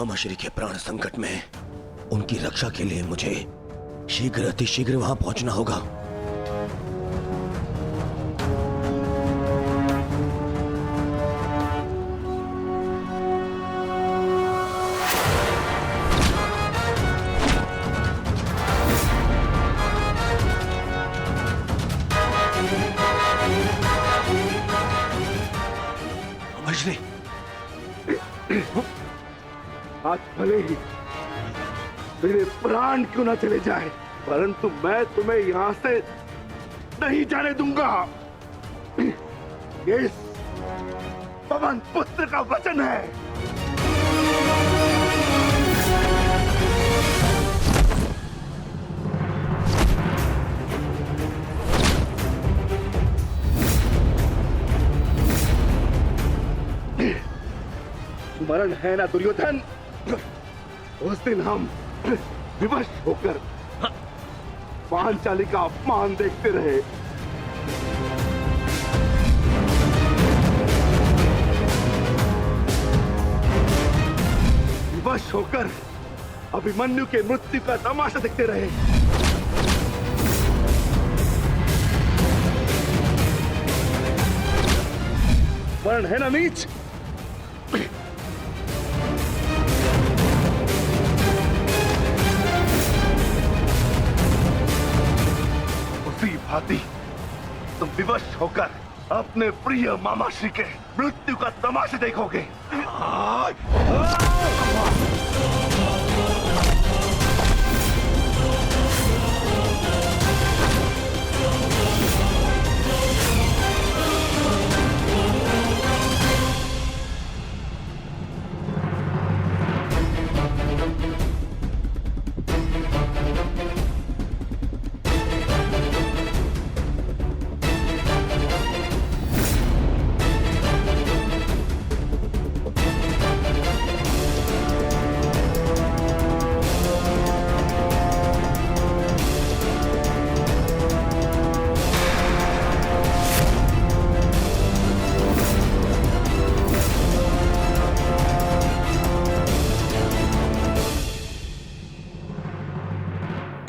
मामाश्री के प्राण संकट में उनकी रक्षा के लिए मुझे शीघ्र अतिशीघ्र वहां पहुंचना होगा। मामाश्री, आज भले ही मेरे प्राण क्यों ना चले जाए, परंतु मैं तुम्हें यहां से नहीं जाने दूंगा। ये पवन पुत्र का वचन है। स्मरण है ना दुर्योधन, उस दिन हम विवश होकर पांचाली का अपमान देखते रहे। विवश होकर अभिमन्यु के मृत्यु का तमाशा देखते रहे। वर्ण है ना नीच, भांति तुम विवश होकर अपने प्रिय मामाश्री के मृत्यु का तमाशा देखोगे।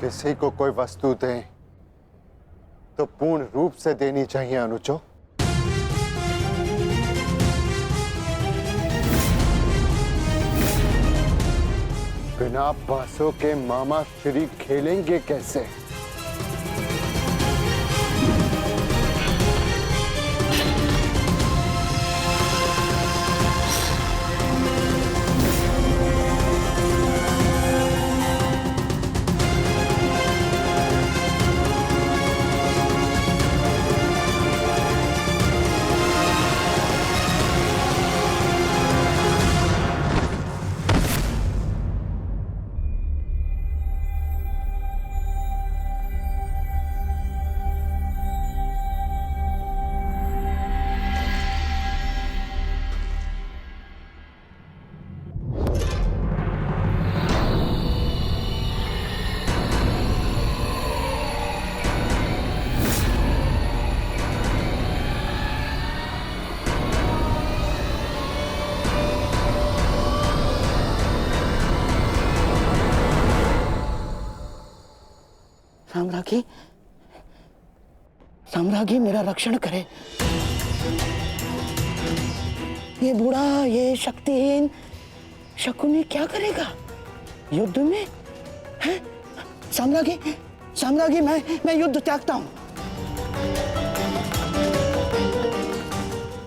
किसी को कोई वस्तु दें तो पूर्ण रूप से देनी चाहिए अनुजो। बिना पैसों के मामा श्री खेलेंगे कैसे? साम्राज्ञी, साम्राज्ञी मेरा रक्षण करे। ये बूढ़ा, ये शक्तिहीन शकुनी क्या करेगा युद्ध में? है साम्राज्ञी, साम्राज्ञी मैं युद्ध त्यागता हूं।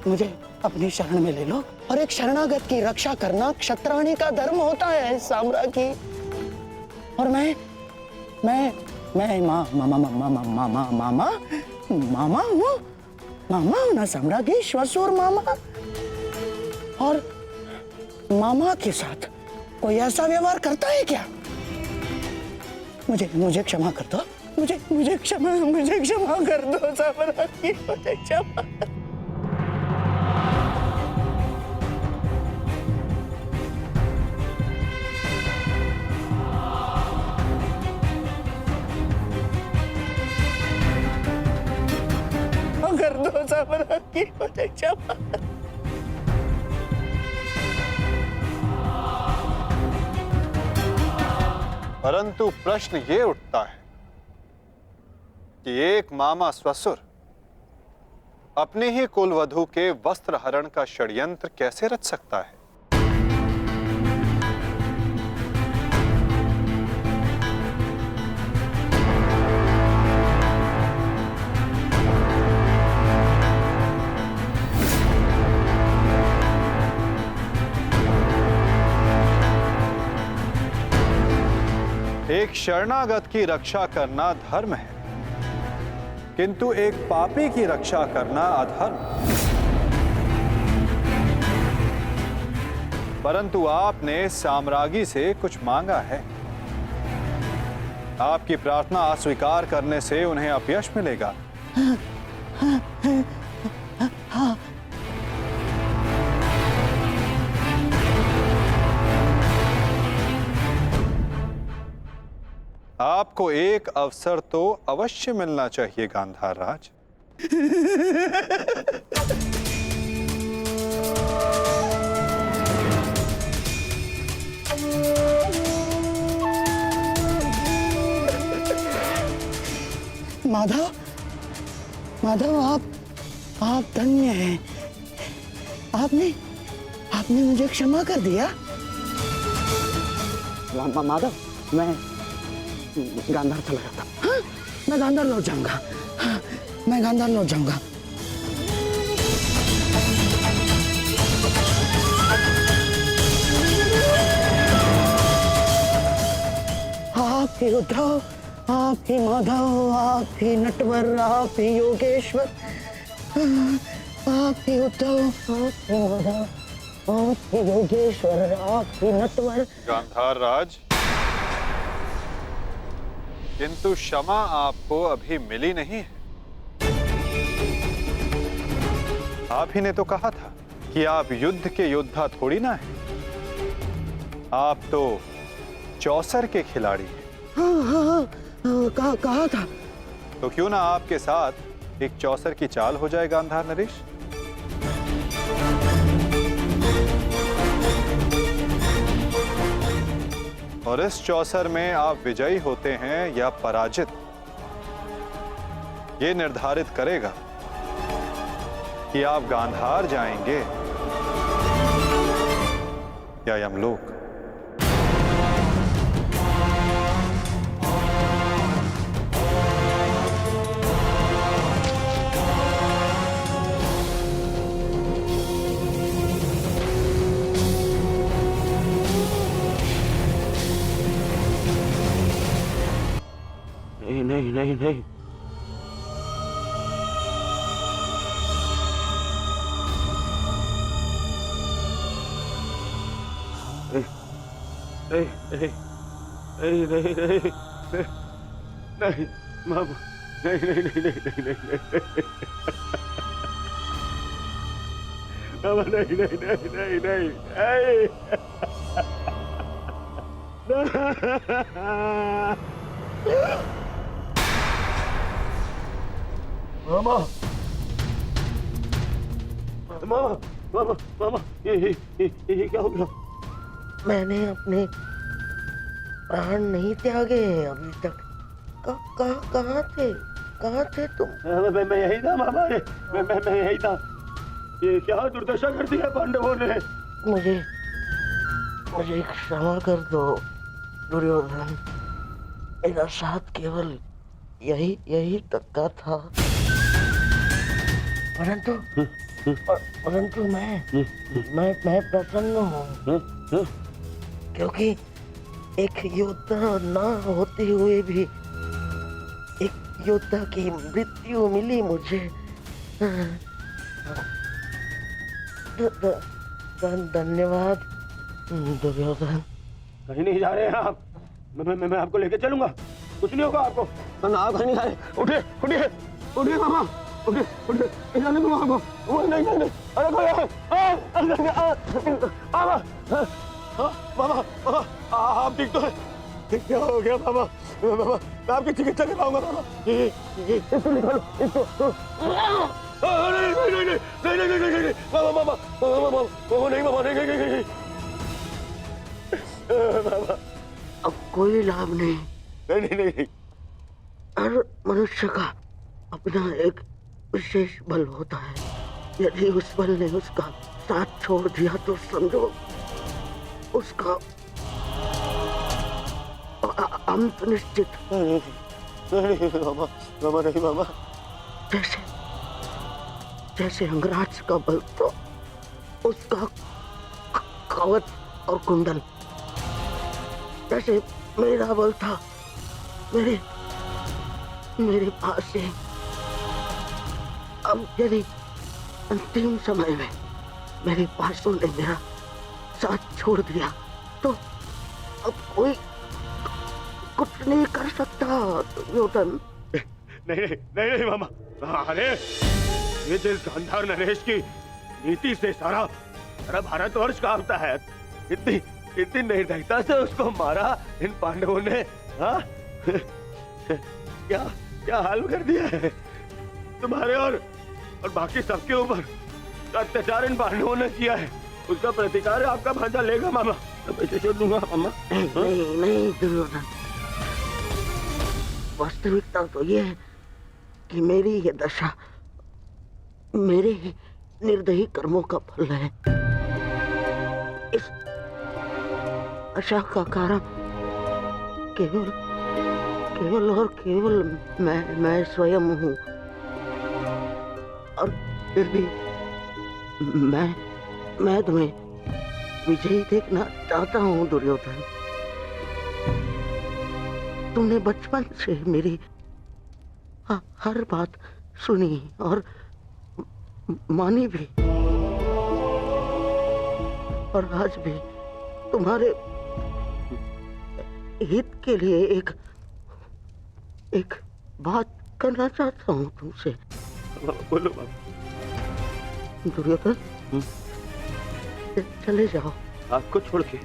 मुझे अपनी शरण में ले लो और एक शरणागत की रक्षा करना क्षत्राणी का धर्म होता है साम्राज्ञी। और मैं मामा हूँ ना साम्राज्ञी, श्वशुर मामा। और मामा के साथ कोई ऐसा व्यवहार करता है क्या? मुझे क्षमा कर दो, मुझे क्षमा कर दो साम्राज्ञी, मुझे क्षमा। कर दो साम्राज्ञी, मुझे क्षमा। परंतु प्रश्न ये उठता है कि एक मामा ससुर अपने ही कुलवधू के वस्त्र हरण का षड्यंत्र कैसे रच सकता है? एक शरणागत की रक्षा करना धर्म है, किंतु एक पापी की रक्षा करना अधर्म। परंतु आपने साम्राज्ञी से कुछ मांगा है। आपकी प्रार्थना अस्वीकार करने से उन्हें अपयश मिलेगा। आपको एक अवसर तो अवश्य मिलना चाहिए गांधार राज। माधव, माधव, आप धन्य हैं। आपने मुझे क्षमा कर दिया। माधव, मैं गांधार चला जाता। हाँ? मैं गांधार लौट जाऊंगा। हाँ, मैं गांधार लौट जाऊंगा। आप ही उद्धव, आप ही माधव, आप ही नटवर, आप ही योगेश्वर, आप ही उद्धव, आप ही माधव, आप ही योगेश्वर, आप ही नटवर। गांधार राज, किंतु क्षमा आपको अभी मिली नहीं है। आप ही ने तो कहा था कि आप युद्ध के योद्धा थोड़ी ना हैं। आप तो चौसर के खिलाड़ी हैं। हाँ, कहा था। तो क्यों ना आपके साथ एक चौसर की चाल हो जाए गांधार नरेश? और इस चौसर में आप विजयी होते हैं या पराजित, ये निर्धारित करेगा कि आप गांधार जाएंगे या यमलोक। नहीं नहीं नहीं, नहीं नहीं नहीं नहीं नहीं मामा, नहीं नहीं नहीं नहीं नहीं मामा, नहीं नहीं नहीं नहीं नहीं। मामा, मामा, मामा, मामा, ये क्या हो गया? मैंने अपने प्राण नहीं त्यागे हैं अभी तक। कहाँ थे तुम? मैं यही था मामा, मैं यही था। ये क्या दुर्दशा कर दी है पांडवों ने। मुझे क्षमा कर दो दुर्योधन। मेरा साथ केवल यही तक का था। परंतु मैं प्रसन्न हूँ, क्योंकि एक योद्धा ना होते हुए भी एक योद्धा की मृत्यु मिली मुझे। धन्यवाद दुर्योधन। कहीं नहीं जा रहे हैं आप। मैं आपको लेके चलूंगा, कुछ नहीं होगा आपको। आप कहीं नहीं जा रहे। उठिए उठिए उठिए मामा, उठिए जाने दो आपको। नहीं नहीं नहीं, अरे मामा, आप ठीक तो है? क्या हो गया मामा? मामा, मैं आपकी चिकित्सा कराऊंगा मामा। इसको निकालो, इसको। नहीं मामा, नहीं मामा, नहीं। मामा, अब कोई लाभ नहीं। नहीं नहीं नहीं नहीं। हर मनुष्य का अपना एक विशेष बल होता है। यदि उस बल ने उसका साथ छोड़ दिया तो समझो उसका अंत निश्चित। नहीं मामा, मामा नहीं मामा। जैसे जैसे अंगराज का बल तो उसका कवच और कुंडल, जैसे मेरा बल था मेरे पास से। अब यदि अंतिम समय में मेरे पासों ने मेरा साथ छोड़ दिया तो अब कोई कुछ नहीं कर सकता दुर्योधन। नहीं नहीं नहीं नहीं मामा। अरे ये जिस गांधार नरेश की नीति से सारा भारतवर्ष कांपता है, इतनी निर्दयता से उसको मारा इन पांडवों ने। हाँ क्या हाल कर दिया है तुम्हारे और बाकी सबके ऊपर। अत्याचार इन पांडवों ने किया है, उसका प्रतिकार आपका भांजा लेगा मामा। मैं छोड़ दूंगा मामा। नहीं दुर्योधन, वास्तविकता तो ये है कि मेरी ये दशा मेरे ही निर्दयी कर्मों का फल है। इस आशा का कारण केवल और केवल मैं स्वयं हूँ। और फिर भी मैं तुम्हें विजयी देखना चाहता हूँ दुर्योधन। तुमने बचपन से मेरी हर बात सुनी और मानी भी, और आज भी तुम्हारे हित के लिए एक बात करना चाहता हूँ तुमसे। बोलो बाबा। दुर्योधन चले जाओ। आपको छोड़ के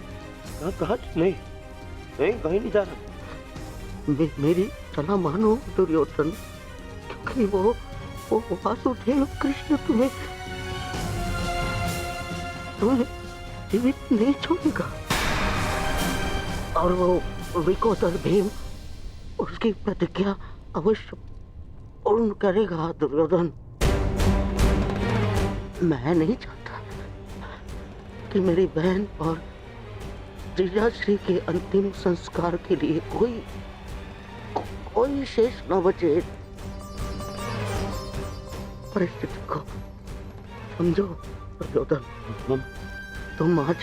कहाँ? नहीं कहीं नहीं जा रहा। मेरी सलाह मानो दुर्योधन, क्योंकि वो वासुदेव कृष्ण तुम्हें जीवित नहीं छोड़ेगा, और वो विकोदर भीम उसकी प्रतिज्ञा अवश्य पूर्ण करेगा दुर्योधन। मैं नहीं चाहता कि मेरी बहन और जीजाश्री के अंतिम संस्कार के लिए कोई शेष न बचे। परिस्थिति को समझो दुर्योधन। तुम आज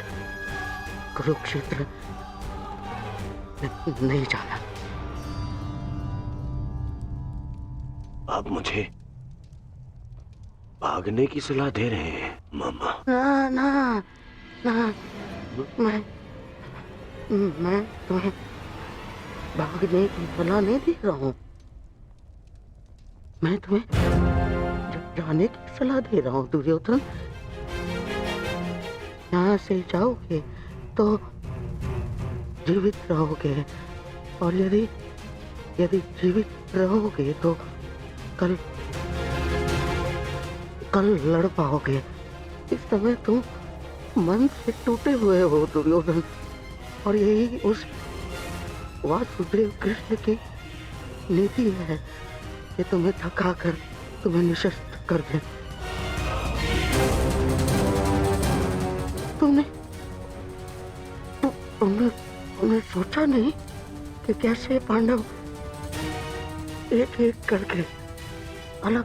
कुरुक्षेत्र नहीं जाना। आप मुझे भागने की सलाह दे रहे हैं मामा? ना मैं तुम्हें भागने की सलाह नहीं दे रहा हूँ। मैं तुम्हें जाने की सलाह दे रहा हूँ दुर्योधन। यहाँ से जाओगे तो जीवित रहोगे, और यदि जीवित रहोगे तो कल लड़ पाओगे। इस समय तुम मन से टूटे हुए हो दुर्योधन, और यही उस वासुदेव कृष्ण की नीति है कि तुम्हें थका कर तुम्हें निशस्त कर दे। तुमने सोचा नहीं कि कैसे पांडव एक एक करके अलग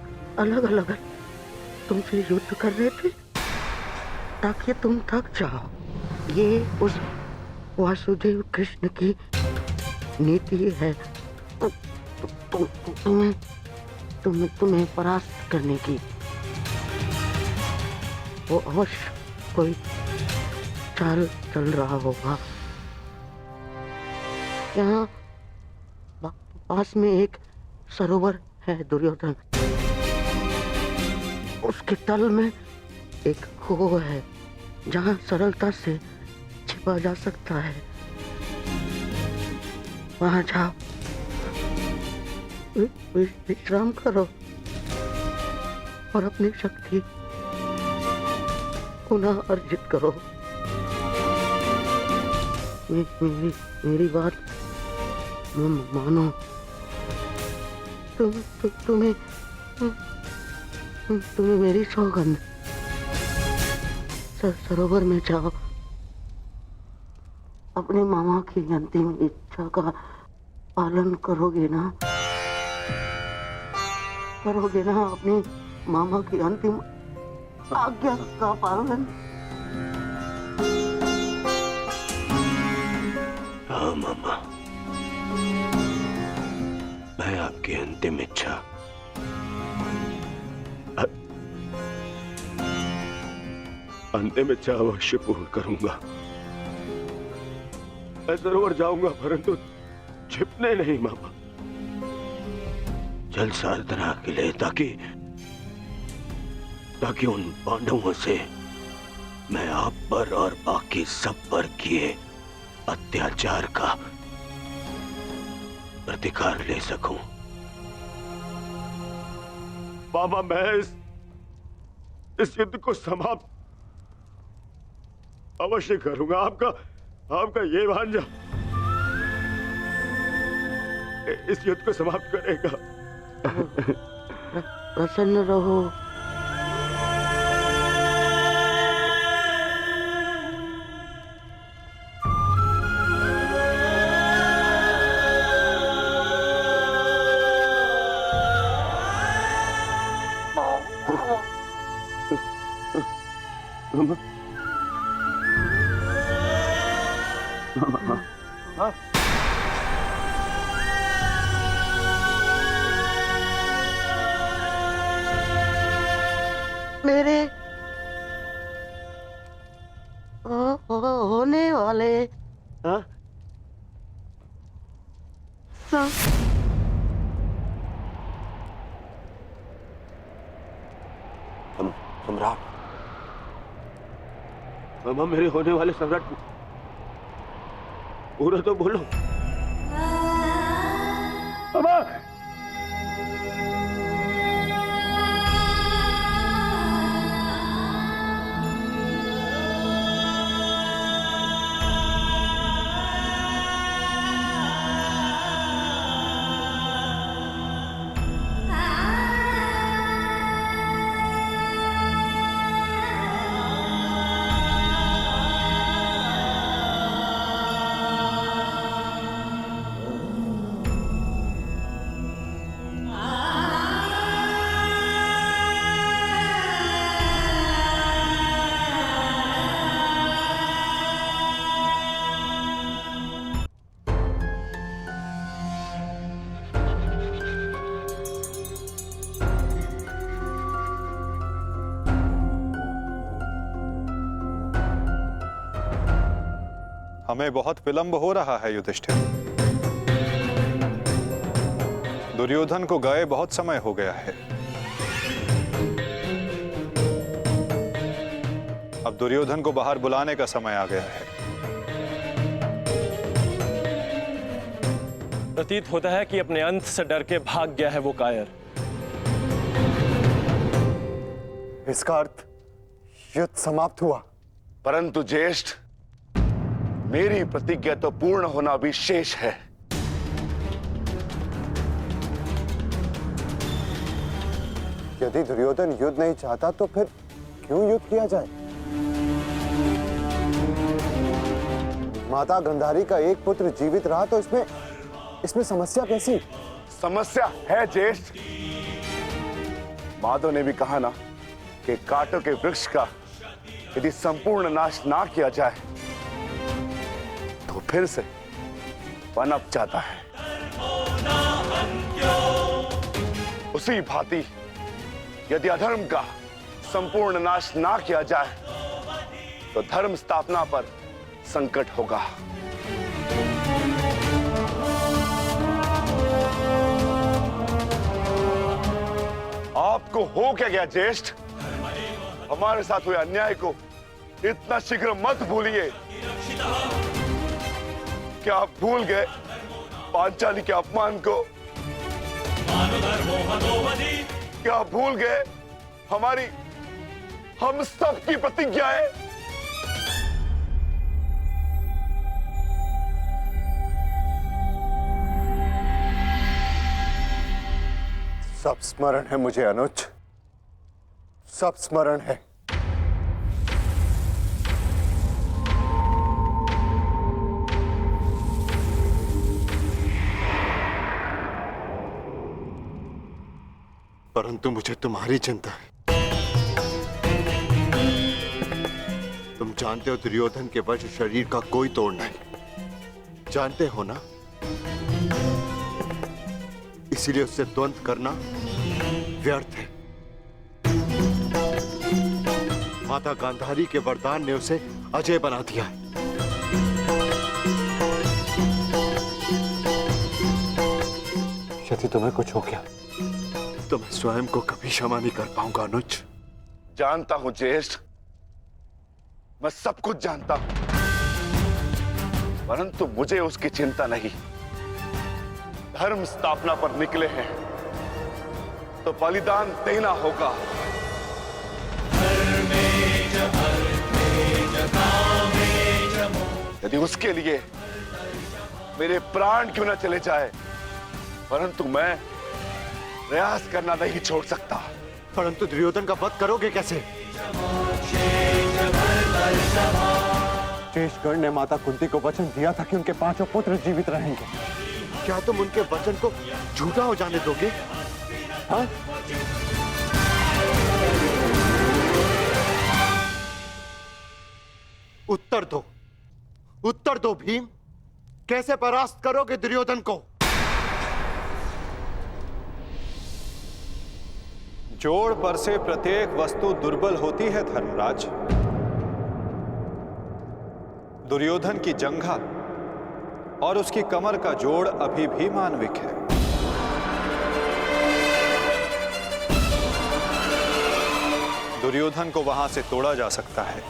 तुमसे युद्ध कर रहे थे ताकि तुम थक जाओ। ये उस वासुदेव कृष्ण की नीति है तुम्हें परास्त करने की। वो अवश्य कोई चाल चल रहा होगा। यहाँ पास में एक सरोवर है दुर्योधन, उसके तल में एक खो है जहाँ सरलता से छिपा जा सकता है। वहां जाओ, विश्राम करो और अपनी शक्ति पुनः अर्जित करो। मेरी बात मानो। तुम्हें मेरी सौगंध, सरोवर में जाओ, अपने मामा की अंतिम इच्छा का पालन करोगे ना? करोगे ना अपने मामा की अंतिम आज्ञा का पालन? हाँ मामा, मैं आपकी अंतिम इच्छा अवश्य पूर्ण करूंगा। मैं सरोवर जाऊंगा, परंतु छिपने नहीं मामा, जल साधना के लिए, ताकि उन पांडवों से मैं आप पर और बाकी सब पर किए अत्याचार का प्रतिकार ले सकूं। मामा, मैं इस युद्ध को समाप्त अवश्य करूंगा। आपका ये भांजा इस युद्ध को समाप्त करेगा। प्रसन्न रहो। मेरे होने वाले सम्राट, मामा, मेरे होने वाले सम्राट पूरा तो बोलो। मामा, हमें बहुत विलंब हो रहा है युधिष्ठिर। दुर्योधन को गए बहुत समय हो गया है। अब दुर्योधन को बाहर बुलाने का समय आ गया है। प्रतीत होता है कि अपने अंत से डर के भाग गया है वो कायर। इसका अर्थ युद्ध समाप्त हुआ। परंतु ज्येष्ठ, मेरी प्रतिज्ञा तो पूर्ण होना भी शेष है। यदि दुर्योधन युद्ध नहीं चाहता तो फिर क्यों युद्ध किया जाए? माता गांधारी का एक पुत्र जीवित रहा तो इसमें समस्या कैसी? समस्या है ज्येष्ठ। माधव ने भी कहा ना कि कांटों के वृक्ष का यदि संपूर्ण नाश ना किया जाए तो फिर से पनप जाता है। उसी भांति यदि अधर्म का संपूर्ण नाश ना किया जाए तो धर्म स्थापना पर संकट होगा। आपको हो क्या गया ज्येष्ठ? हमारे साथ हुए अन्याय को इतना शीघ्र मत भूलिए। क्या आप भूल गए पांचाली के अपमान को? क्या आप भूल गए हम सब की प्रतिज्ञाएं? सब स्मरण है मुझे अनुज, सब स्मरण है। परंतु मुझे तुम्हारी चिंता है। तुम जानते हो दुर्योधन के वश शरीर का कोई तोड़ नहीं, जानते हो ना? इसीलिए उससे द्वंद्व करना व्यर्थ है। माता गांधारी के वरदान ने उसे अजय बना दिया है। यदि तुम्हें कुछ हो गया तो मैं स्वयं को कभी क्षमा नहीं कर पाऊंगा अनुज। जानता हूं ज्येष्ठ, मैं सब कुछ जानता हूं, परंतु मुझे उसकी चिंता नहीं। धर्म स्थापना पर निकले हैं तो बलिदान देना होगा। यदि उसके लिए मेरे प्राण क्यों न चले जाए, परंतु मैं प्रयास करना नहीं छोड़ सकता। परंतु दुर्योधन का वध करोगे कैसे? शेषगढ़ ने माता कुंती को वचन दिया था कि उनके 5 पुत्र जीवित रहेंगे। क्या तुम उनके वचन को झूठा हो जाने दोगे? हाँ? उत्तर दो, उत्तर दो भीम, कैसे परास्त करोगे दुर्योधन को? जोड़ पर से प्रत्येक वस्तु दुर्बल होती है धर्मराज। दुर्योधन की जंघा और उसकी कमर का जोड़ अभी भी मानविक है। दुर्योधन को वहां से तोड़ा जा सकता है।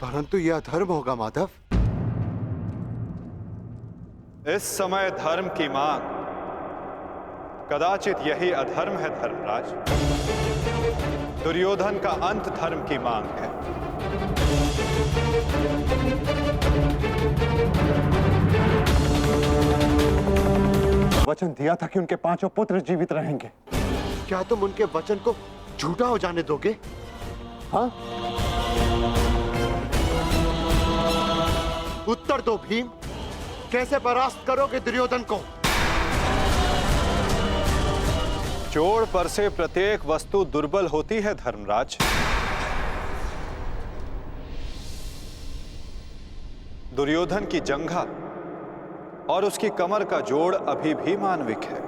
परंतु यह अधर्म होगा माधव। इस समय धर्म की मांग, कदाचित यही अधर्म है धर्मराज। दुर्योधन का अंत धर्म की मांग है। वचन दिया था कि उनके 5 पुत्र जीवित रहेंगे। क्या तुम उनके वचन को झूठा हो जाने दोगे? हाँ? उत्तर दो भीम, कैसे परास्त करोगे दुर्योधन को? जोड़ पर से प्रत्येक वस्तु दुर्बल होती है धर्मराज। दुर्योधन की जंघा और उसकी कमर का जोड़ अभी भी मानविक है।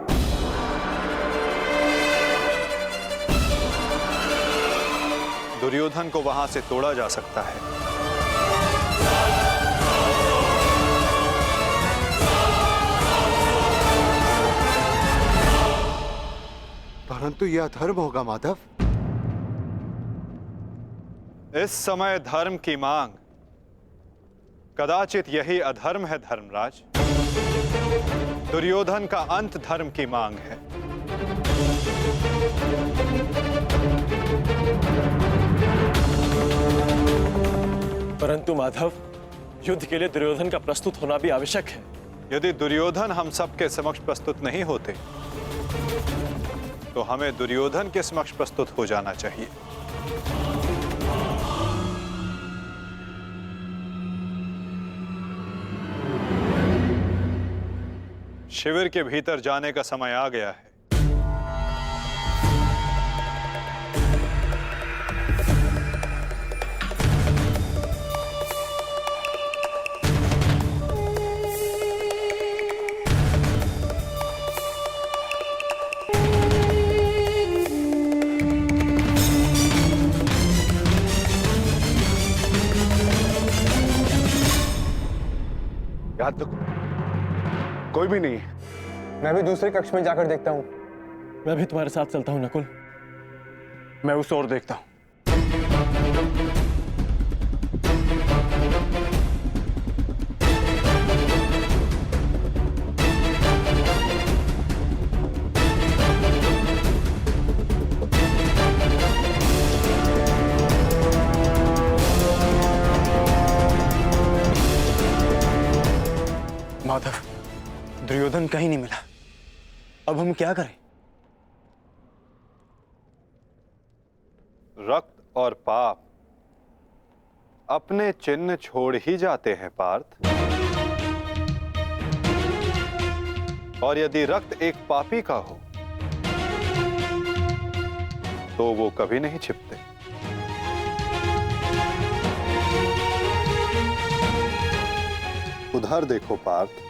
दुर्योधन को वहां से तोड़ा जा सकता है। परंतु यह अधर्म होगा माधव। इस समय धर्म की मांग, कदाचित यही अधर्म है धर्मराज। दुर्योधन का अंत धर्म की मांग है। परंतु माधव, युद्ध के लिए दुर्योधन का प्रस्तुत होना भी आवश्यक है। यदि दुर्योधन हम सबके समक्ष प्रस्तुत नहीं होते तो हमें दुर्योधन के समक्ष प्रस्तुत हो जाना चाहिए। शिविर के भीतर जाने का समय आ गया है। याद तो कोई भी नहीं है। मैं भी दूसरे कक्ष में जाकर देखता हूँ। मैं भी तुम्हारे साथ चलता हूं नकुल। मैं उस ओर देखता हूँ। माधव, दुर्योधन कहीं नहीं मिला। अब हम क्या करें? रक्त और पाप अपने चिन्ह छोड़ ही जाते हैं पार्थ। और यदि रक्त एक पापी का हो तो वो कभी नहीं छिपते। उधर देखो पार्थ,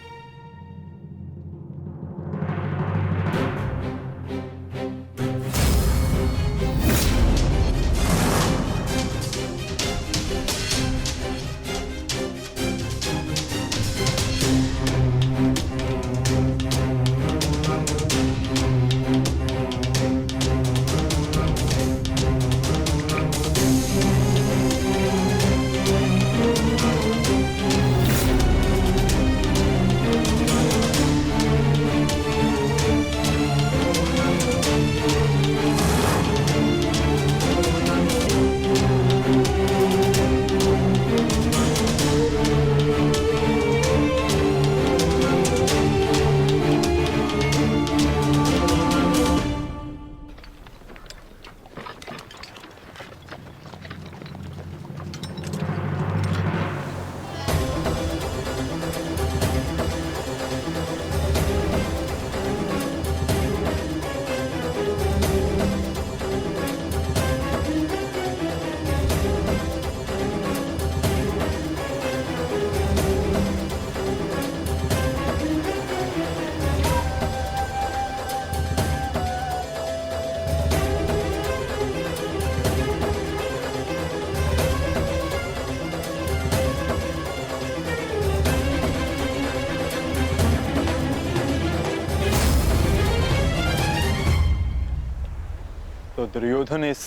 तो दुर्योधन इस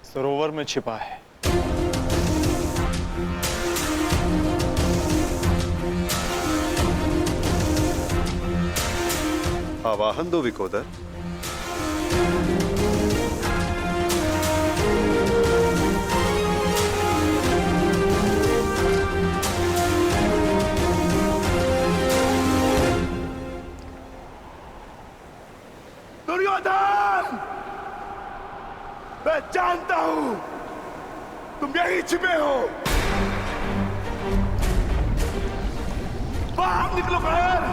सरोवर में छिपा है। आवाहन दो विकोदर। दुर्योधन, मैं जानता हूं तुम यहीं छिपे हो। बाहर निकलो कायर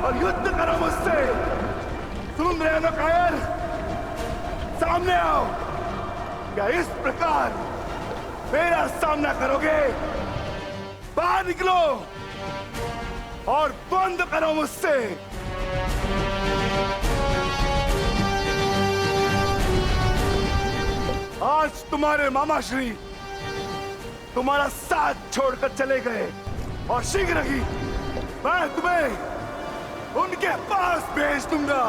और युद्ध करो मुझसे। सुन रहे हो ना कायर? सामने आओ। क्या इस प्रकार मेरा सामना करोगे? बाहर निकलो और बंद करो मुझसे। आज तुम्हारे मामाश्री तुम्हारा साथ छोड़कर चले गए और शीघ्र ही मैं तुम्हें उनके पास भेज दूंगा।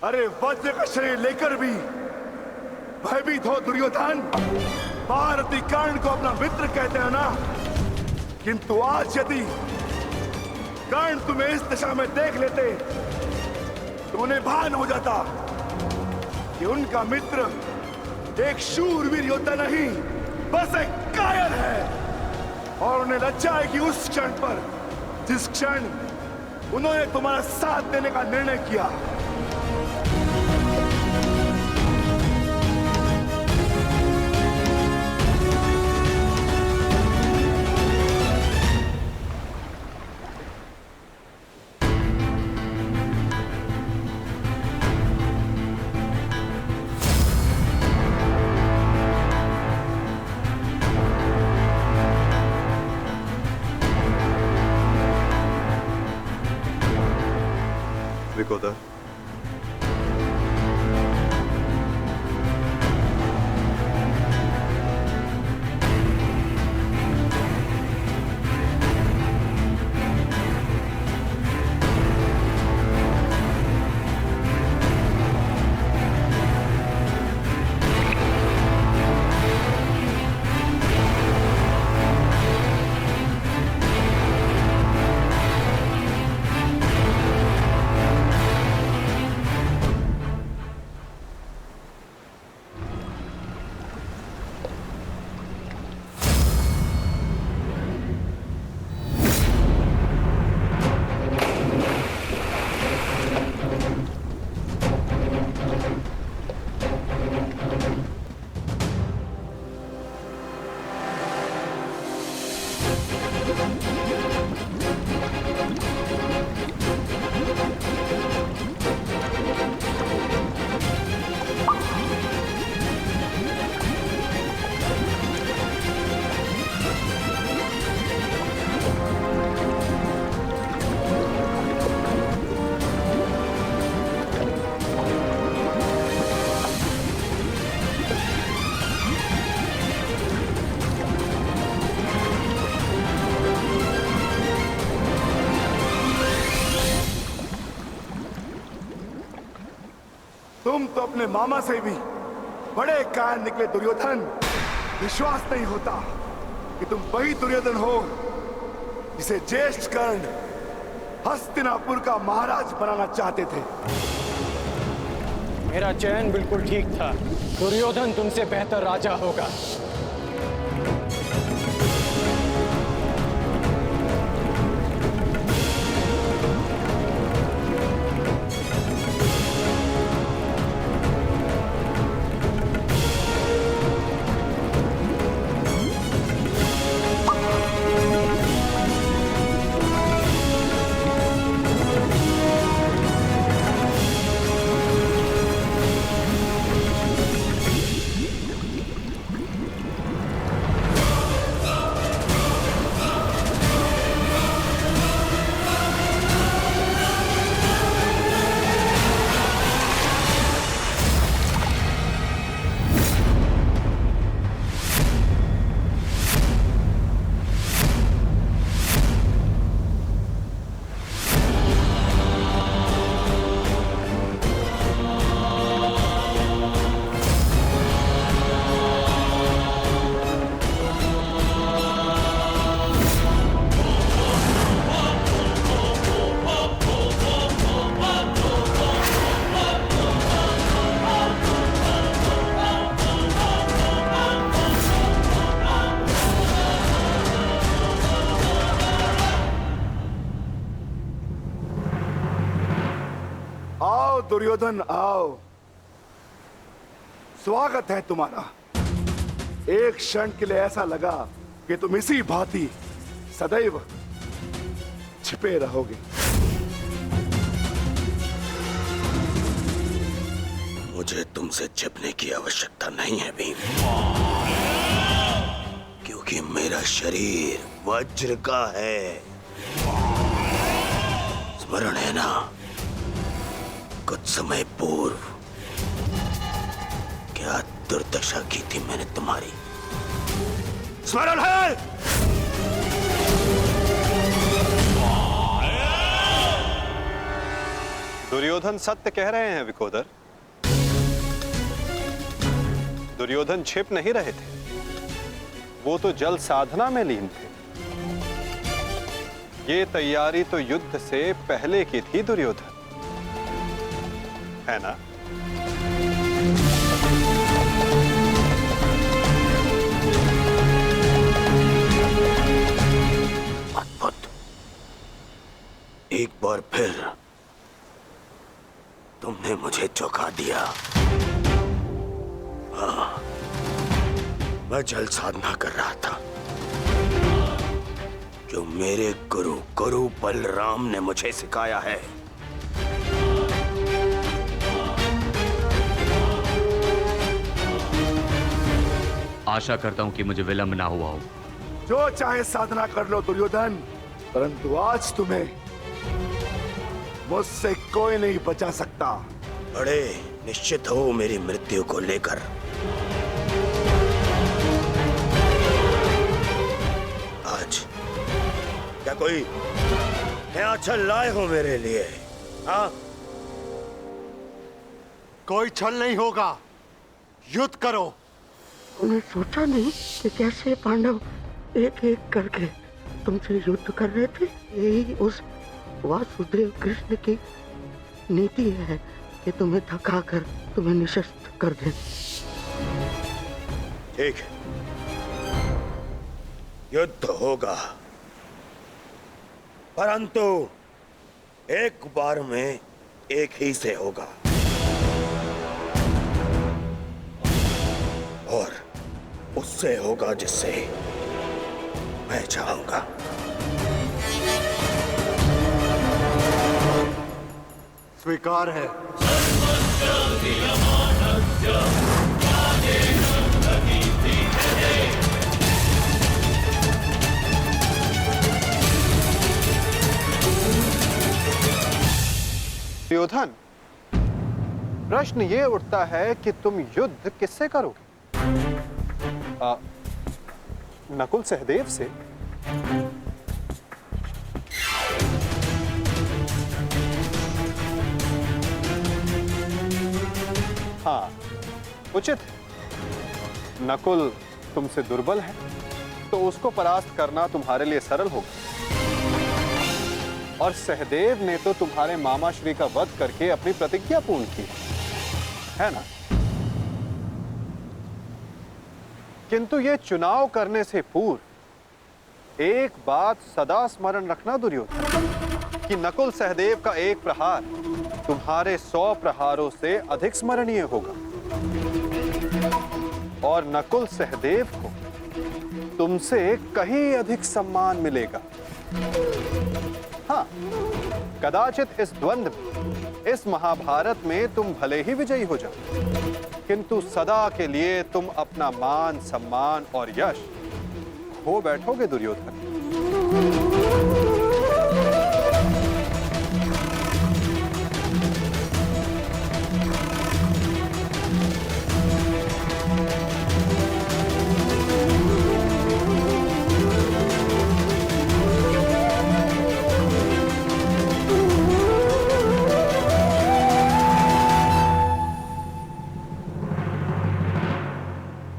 अरे वज्र का शरीर लेकर भी भयभीत हो दुर्योधन। भारती कर्ण को अपना मित्र कहते हैं ना, किंतु आज यदि कर्ण तुम्हें इस दिशा में देख लेते तो उन्हें भान हो जाता कि उनका मित्र एक शूरवीर योद्धा नहीं, बस एक कायर है। और उन्हें लज्जा आएगी उस क्षण पर जिस क्षण उन्होंने तुम्हारा साथ देने का निर्णय किया। विकोदर, तुम तो अपने मामा से भी बड़े कायर निकले दुर्योधन। विश्वास नहीं होता कि तुम वही दुर्योधन हो जिसे ज्येष्ठ कर्ण हस्तिनापुर का महाराज बनाना चाहते थे। मेरा चयन बिल्कुल ठीक था। दुर्योधन तुमसे बेहतर राजा होगा। आओ दुर्योधन आओ, स्वागत है तुम्हारा। एक क्षण के लिए ऐसा लगा कि तुम इसी भांति सदैव छिपे रहोगे। मुझे तुमसे छिपने की आवश्यकता नहीं है भीम, क्योंकि मेरा शरीर वज्र का है। स्मरण है ना, कुछ समय पूर्व क्या दुर्दशा की थी मैंने तुम्हारी? स्मरण है? दुर्योधन सत्य कह रहे हैं विकोदर। दुर्योधन छिप नहीं रहे थे, वो तो जल साधना में लीन थे। ये तैयारी तो युद्ध से पहले की थी दुर्योधन, है ना? अद्भुत। एक बार फिर तुमने मुझे चौंका दिया। हाँ, मैं जल साधना कर रहा था जो मेरे गुरु बलराम ने मुझे सिखाया है। आशा करता हूं कि मुझे विलंब ना हुआ हो। जो चाहे साधना कर लो दुर्योधन, परंतु आज तुम्हें मुझसे कोई नहीं बचा सकता। बड़े निश्चित हो मेरी मृत्यु को लेकर। आज क्या कोई नया छल लाए हो मेरे लिए? हाँ, कोई छल नहीं होगा, युद्ध करो। उन्हें सोचा नहीं कि कैसे पांडव एक एक करके तुमसे युद्ध कर रहे थे। यही उस वासुदेव कृष्ण की नीति है कि तुम्हें थका कर तुम्हें निशस्त्र कर दे। ठीक है, युद्ध होगा, परंतु एक बार में एक ही से होगा और उससे होगा जिससे मैं चाहूंगा। स्वीकार है। दुर्योधन, प्रश्न ये उठता है कि तुम युद्ध किससे करोगे? नकुल सहदेव से? हाँ, उचित है। नकुल तुमसे दुर्बल है, तो उसको परास्त करना तुम्हारे लिए सरल होगा। और सहदेव ने तो तुम्हारे मामा श्री का वध करके अपनी प्रतिज्ञा पूर्ण की है ना? किंतु ये चुनाव करने से पूर्व एक बात सदा स्मरण रखना दुर्योधन, कि नकुल सहदेव का एक प्रहार तुम्हारे 100 प्रहारों से अधिक स्मरणीय होगा। और नकुल सहदेव को तुमसे कहीं अधिक सम्मान मिलेगा। हाँ, कदाचित इस द्वंद्व में, इस महाभारत में तुम भले ही विजयी हो जाओ, किंतु सदा के लिए तुम अपना मान, सम्मान और यश खो बैठोगे दुर्योधन।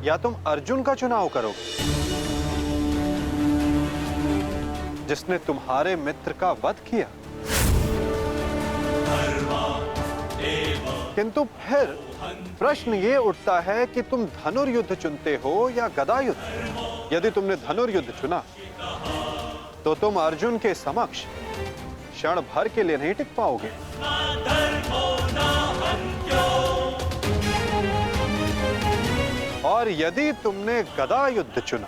या तुम अर्जुन का चुनाव करोगे, जिसने तुम्हारे मित्र का वध किया। किंतु फिर प्रश्न ये उठता है कि तुम धनुर्युद्ध चुनते हो या गदा युद्ध। यदि तुमने धनुर्युद्ध चुना तो तुम अर्जुन के समक्ष क्षण भर के लिए नहीं टिक पाओगे। और यदि तुमने गदा युद्ध चुना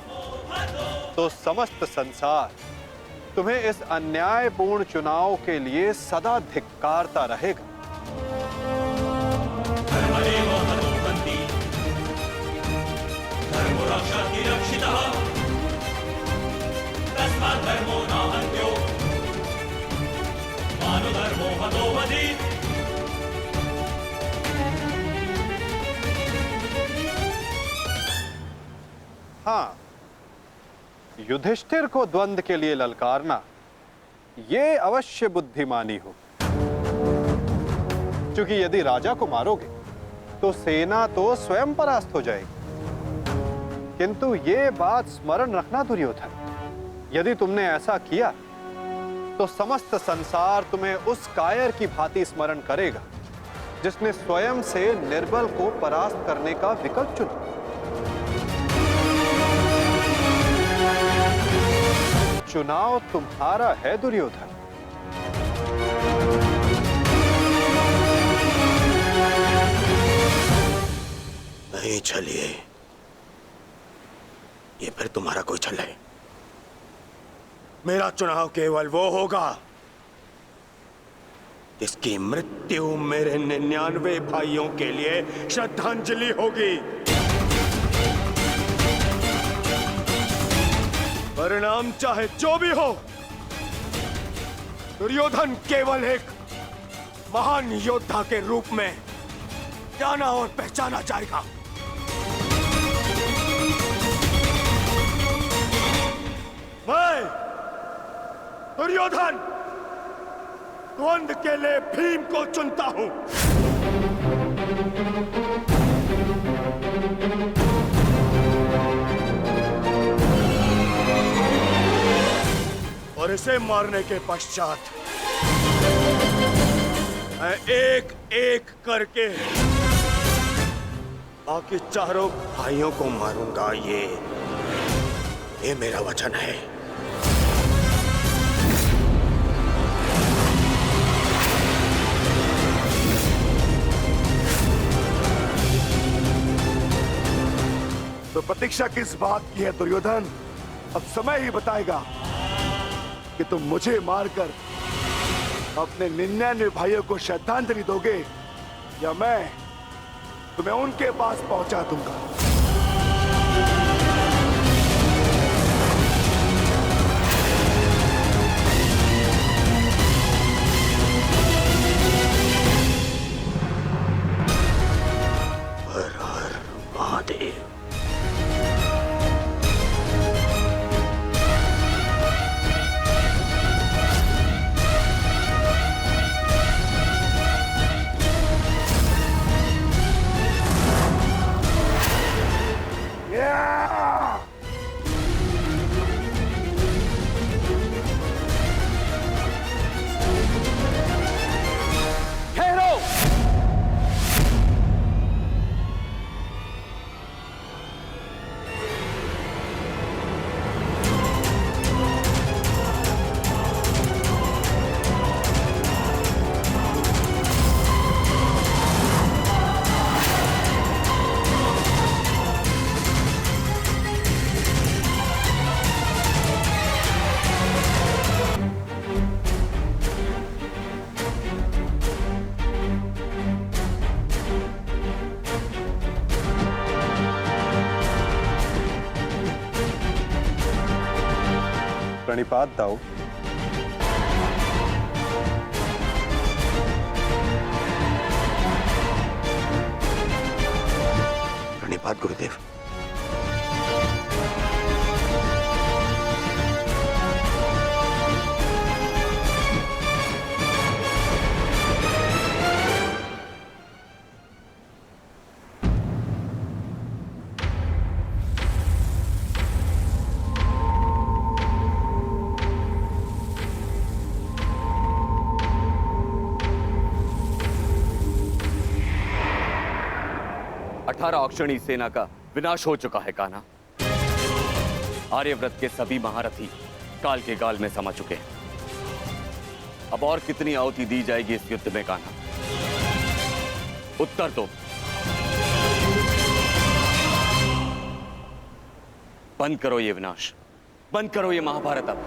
तो समस्त संसार तुम्हें इस अन्यायपूर्ण चुनाव के लिए सदा धिक्कारता रहेगा। हाँ, युधिष्ठिर को द्वंद्व के लिए ललकारना ये अवश्य बुद्धिमानी हो, क्योंकि यदि राजा को मारोगे तो सेना तो स्वयं परास्त हो जाएगी। किंतु ये बात स्मरण रखना दुर्योधन, यदि तुमने ऐसा किया तो समस्त संसार तुम्हें उस कायर की भांति स्मरण करेगा जिसने स्वयं से निर्बल को परास्त करने का विकल्प चुना। चुनाव तुम्हारा है दुर्योधन। नहीं चलिए, ये फिर तुम्हारा कोई छल है। मेरा चुनाव केवल वो होगा जिसकी मृत्यु मेरे 99 भाइयों के लिए श्रद्धांजलि होगी। परिणाम चाहे जो भी हो, दुर्योधन केवल एक महान योद्धा के रूप में जाना और पहचाना जाएगा। मैं दुर्योधन द्वंद्व के लिए भीम को चुनता हूं। और इसे मारने के पश्चात मैं एक एक करके बाकी चारों भाइयों को मारूंगा। ये मेरा वचन है। तो प्रतीक्षा किस बात की है दुर्योधन? अब समय ही बताएगा कि तुम मुझे मारकर अपने 99 भाइयों को श्रद्धांजलि दोगे या मैं तुम्हें उनके पास पहुंचा दूंगा। हर हर महादेव। प्रणिपात दाऊ। प्रणिपात गुरुदेव। अक्षणी सेना का विनाश हो चुका है कान्हा। आर्यव्रत के सभी महारथी काल के गाल में समा चुके हैं। अब और कितनी आहुति दी जाएगी इस युद्ध में कान्हा? उत्तर दो। बंद करो ये विनाश, बंद करो ये महाभारत अब।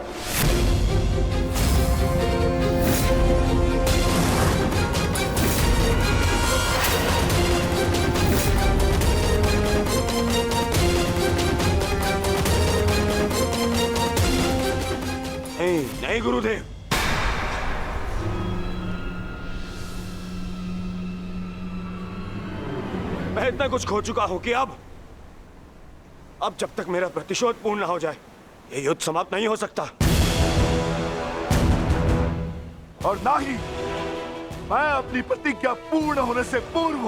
नहीं गुरुदेव, मैं इतना कुछ खो चुका हूं कि अब जब तक मेरा प्रतिशोध पूर्ण ना हो जाए ये युद्ध समाप्त नहीं हो सकता। और ना ही मैं अपनी प्रतिज्ञा पूर्ण होने से पूर्व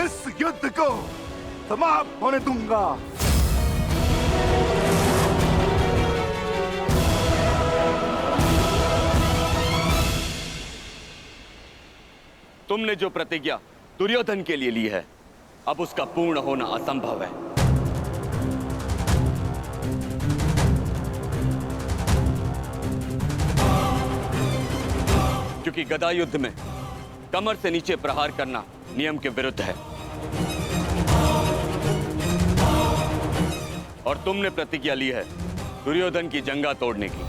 इस युद्ध को समाप्त होने दूंगा। तुमने जो प्रतिज्ञा दुर्योधन के लिए ली है, अब उसका पूर्ण होना असंभव है। क्योंकि गदा युद्ध में कमर से नीचे प्रहार करना नियम के विरुद्ध है। और तुमने प्रतिज्ञा ली है दुर्योधन की जंगा तोड़ने की।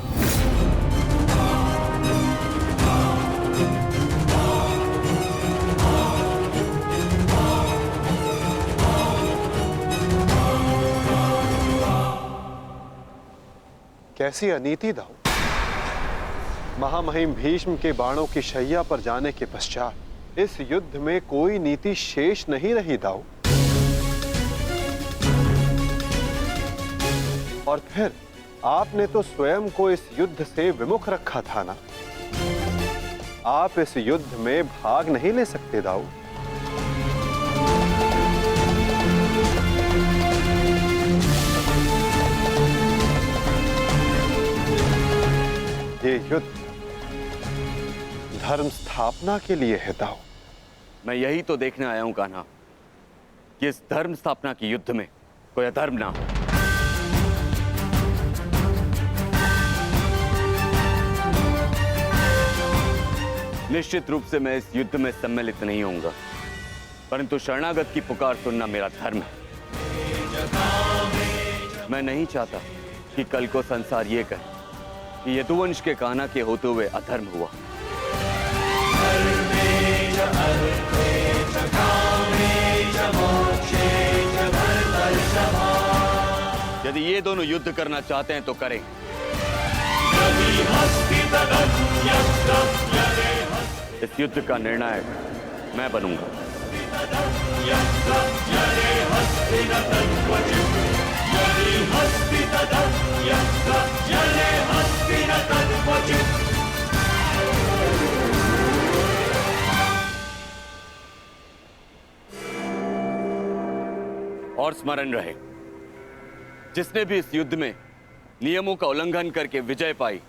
कैसी अनीति दाऊ। महामहिम भीष्म के बाणों की शैया पर जाने के पश्चात इस युद्ध में कोई नीति शेष नहीं रही दाऊ। और फिर आपने तो स्वयं को इस युद्ध से विमुख रखा था ना। आप इस युद्ध में भाग नहीं ले सकते दाऊ। ये युद्ध धर्म स्थापना के लिए है दाऊ। मैं यही तो देखने आया हूं कान्हा कि इस धर्म स्थापना के युद्ध में कोई अधर्म ना हो। निश्चित रूप से मैं इस युद्ध में सम्मिलित नहीं होऊंगा, परंतु शरणागत की पुकार सुनना मेरा धर्म है। मैं नहीं चाहता कि कल को संसार ये कहे कि यदुवंश के कान्हा के होते हुए अधर्म हुआ। यदि ये दोनों युद्ध करना चाहते हैं तो करें। इस युद्ध का निर्णायक मैं बनूंगा। और स्मरण रहे, जिसने भी इस युद्ध में नियमों का उल्लंघन करके विजय पाई,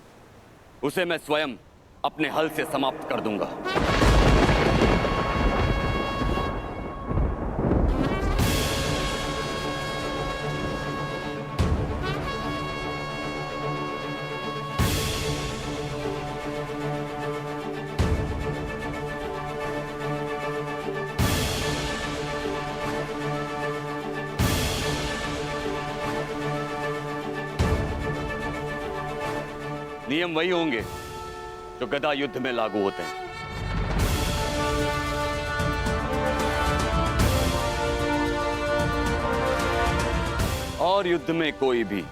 उसे मैं स्वयं अपने हल से समाप्त कर दूंगा। नियम वही होंगे जो गदा युद्ध में लागू होते हैं। और युद्ध में कोई भी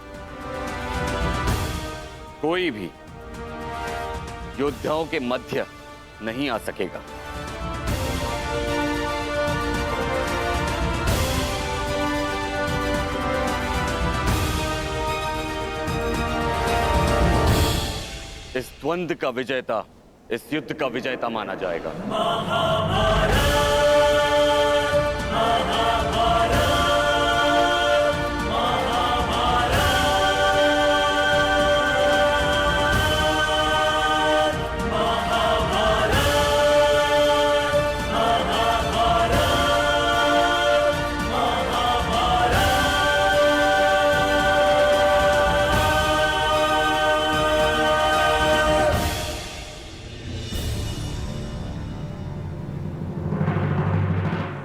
कोई भी योद्धाओं के मध्य नहीं आ सकेगा। इस द्वंद्व का विजेता इस युद्ध का विजेता माना जाएगा।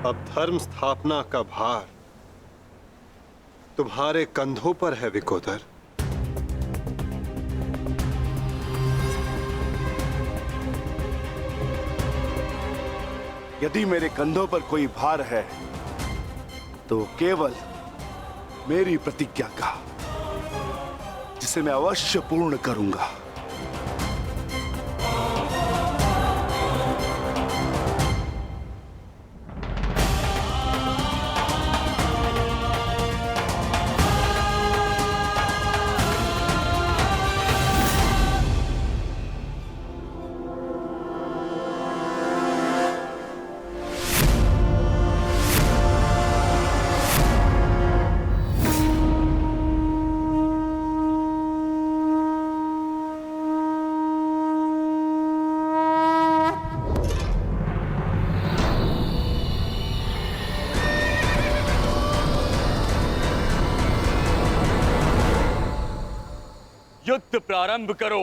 अब धर्म स्थापना का भार तुम्हारे कंधों पर है विकोदर। यदि मेरे कंधों पर कोई भार है तो केवल मेरी प्रतिज्ञा का, जिसे मैं अवश्य पूर्ण करूंगा। युद्ध प्रारंभ करो।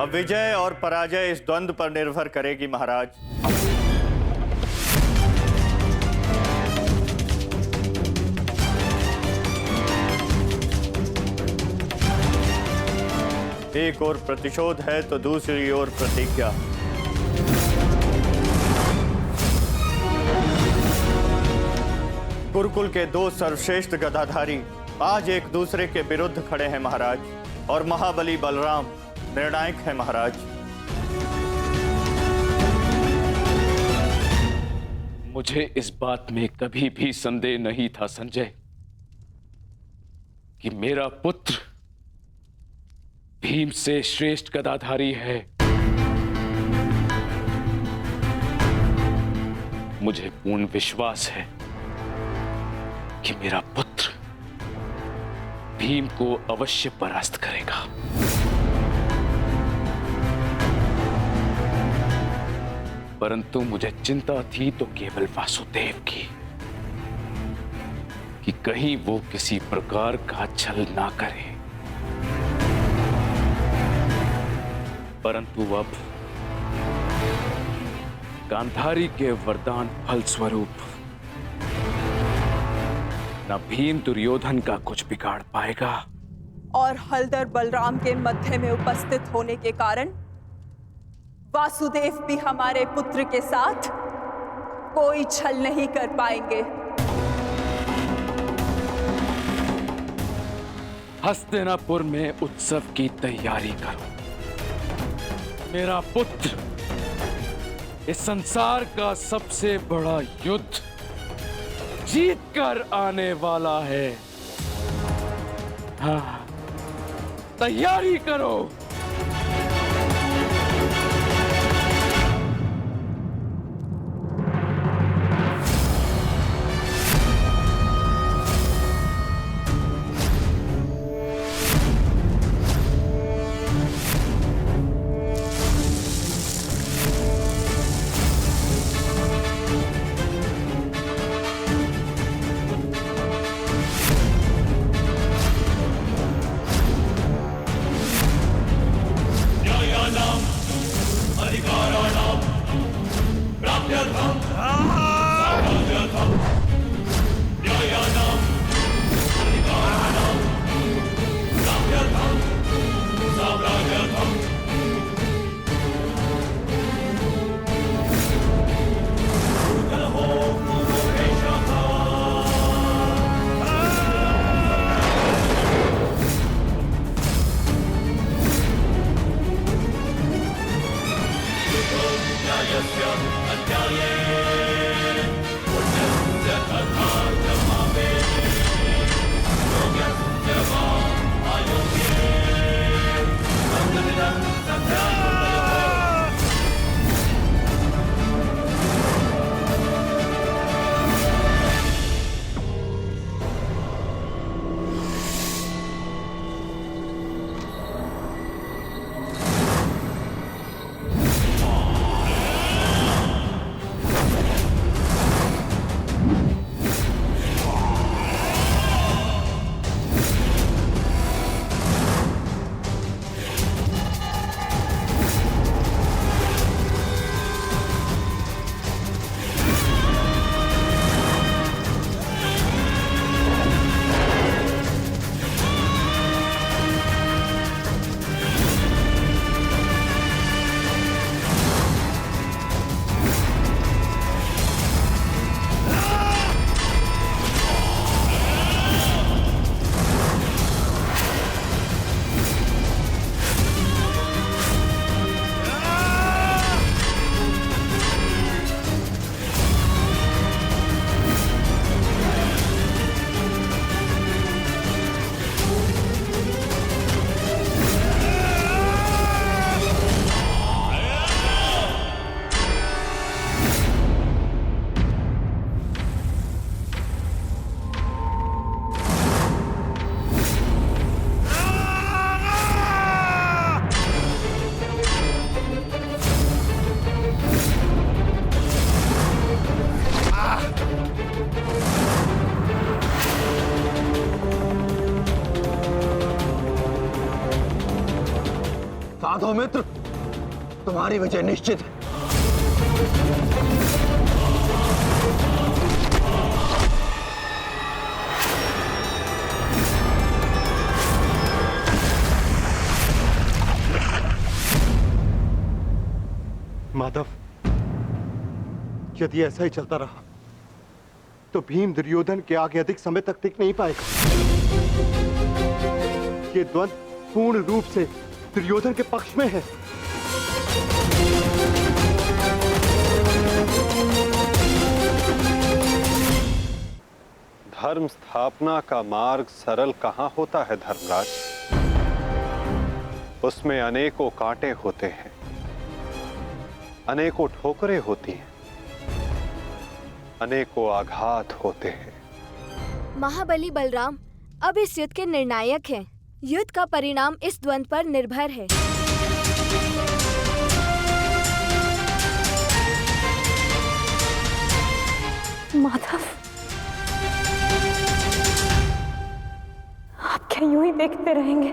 अब विजय और पराजय इस द्वंद्व पर निर्भर करेगी महाराज। एक ओर प्रतिशोध है तो दूसरी ओर प्रतिज्ञा। गुरुकुल के दो सर्वश्रेष्ठ गदाधारी आज एक दूसरे के विरुद्ध खड़े हैं महाराज, और महाबली बलराम निर्णायक है महाराज। मुझे इस बात में कभी भी संदेह नहीं था संजय कि मेरा पुत्र भीम से श्रेष्ठ गदाधारी है। मुझे पूर्ण विश्वास है कि मेरा पुत्र भीम को अवश्य परास्त करेगा। परंतु मुझे चिंता थी तो केवल वासुदेव की, कि कहीं वो किसी प्रकार का छल ना करे। परंतु अब गांधारी के वरदान फल स्वरूप न भीम दुर्योधन का कुछ बिगाड़ पाएगा, और हलधर बलराम के मध्य में उपस्थित होने के कारण वासुदेव भी हमारे पुत्र के साथ कोई छल नहीं कर पाएंगे। हस्तिनापुर में उत्सव की तैयारी करो। मेरा पुत्र इस संसार का सबसे बड़ा युद्ध जीत कर आने वाला है। हाँ, तैयारी करो। साधो मित्र, तुम्हारी विजय निश्चित है। माधव, यदि ऐसा ही चलता रहा तो भीम दुर्योधन के आगे अधिक समय तक टिक नहीं पाएगा। ये द्वंद्व पूर्ण रूप से दुर्योधन के पक्ष में है। धर्म स्थापना का मार्ग सरल कहां होता है धर्मराज? उसमें अनेकों कांटे होते हैं, अनेकों ठोकरें होती हैं, अनेकों आघात होते हैं। महाबली बलराम अब इस युद्ध के निर्णायक हैं। युद्ध का परिणाम इस द्वंद्व पर निर्भर है। माधव, आप क्या यूं ही देखते रहेंगे?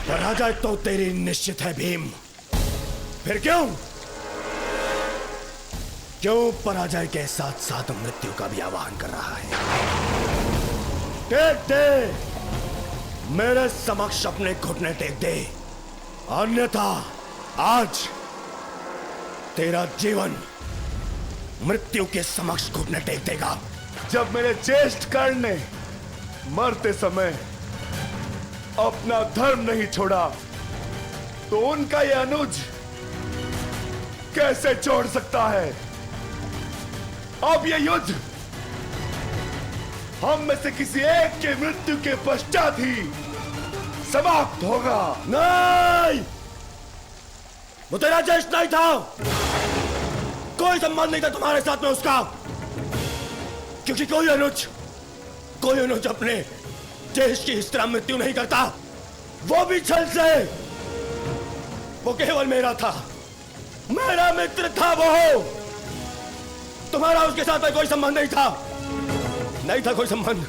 पराजय तो तेरी निश्चित है भीम। फिर क्यों पराजय के साथ साथ मृत्यु का भी आह्वान कर रहा है? टेक दे, मेरे समक्ष अपने घुटने टेक दे, अन्यथा आज तेरा जीवन मृत्यु के समक्ष घुटने टेक देगा। जब मेरे ज्येष्ठ कर्ण ने मरते समय अपना धर्म नहीं छोड़ा तो उनका ये अनुज कैसे छोड़ सकता है? अब ये युद्ध हम में से किसी एक के मृत्यु के पश्चात ही समाप्त होगा। नहीं, वो तेरा ज्येष्ठ नहीं था, कोई संबंध नहीं था तुम्हारे साथ में उसका, क्योंकि कोई अनुज अपने देश की इस तरह मृत्यु नहीं करता, वो भी छल से। वो केवल मेरा था, मेरा मित्र था वो। तुम्हारा उसके साथ में कोई संबंध नहीं था कोई संबंध।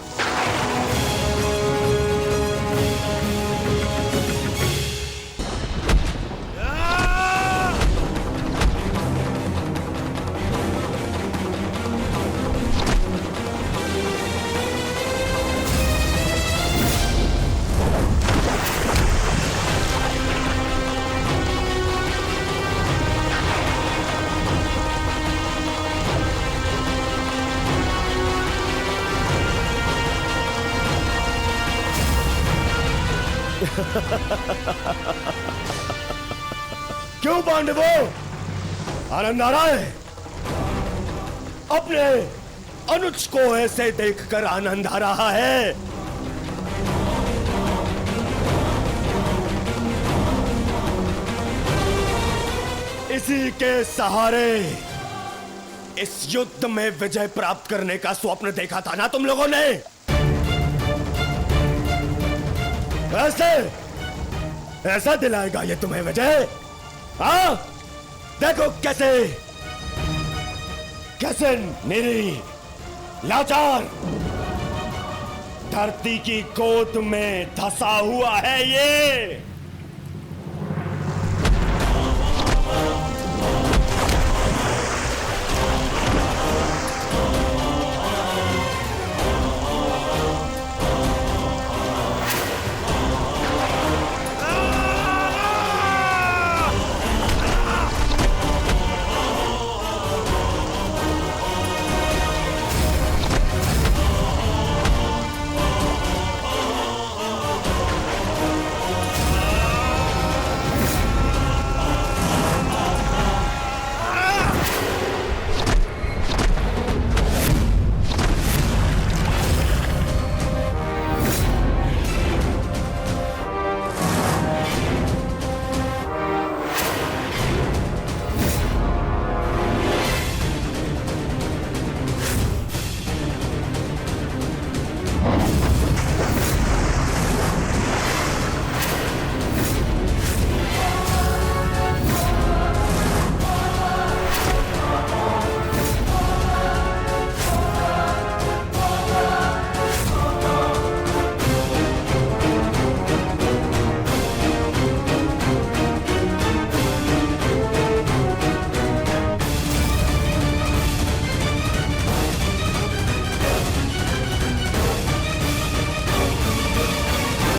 क्यों पांडवों, आनंद आ रहा है? अपने अनुज को ऐसे देखकर आनंद आ रहा है? इसी के सहारे इस युद्ध में विजय प्राप्त करने का स्वप्न देखा था ना तुम लोगों ने? ऐसा दिलाएगा ये तुम्हें विजय? हाँ, देखो कैसे मेरी लाचार धरती की गोद में धंसा हुआ है ये।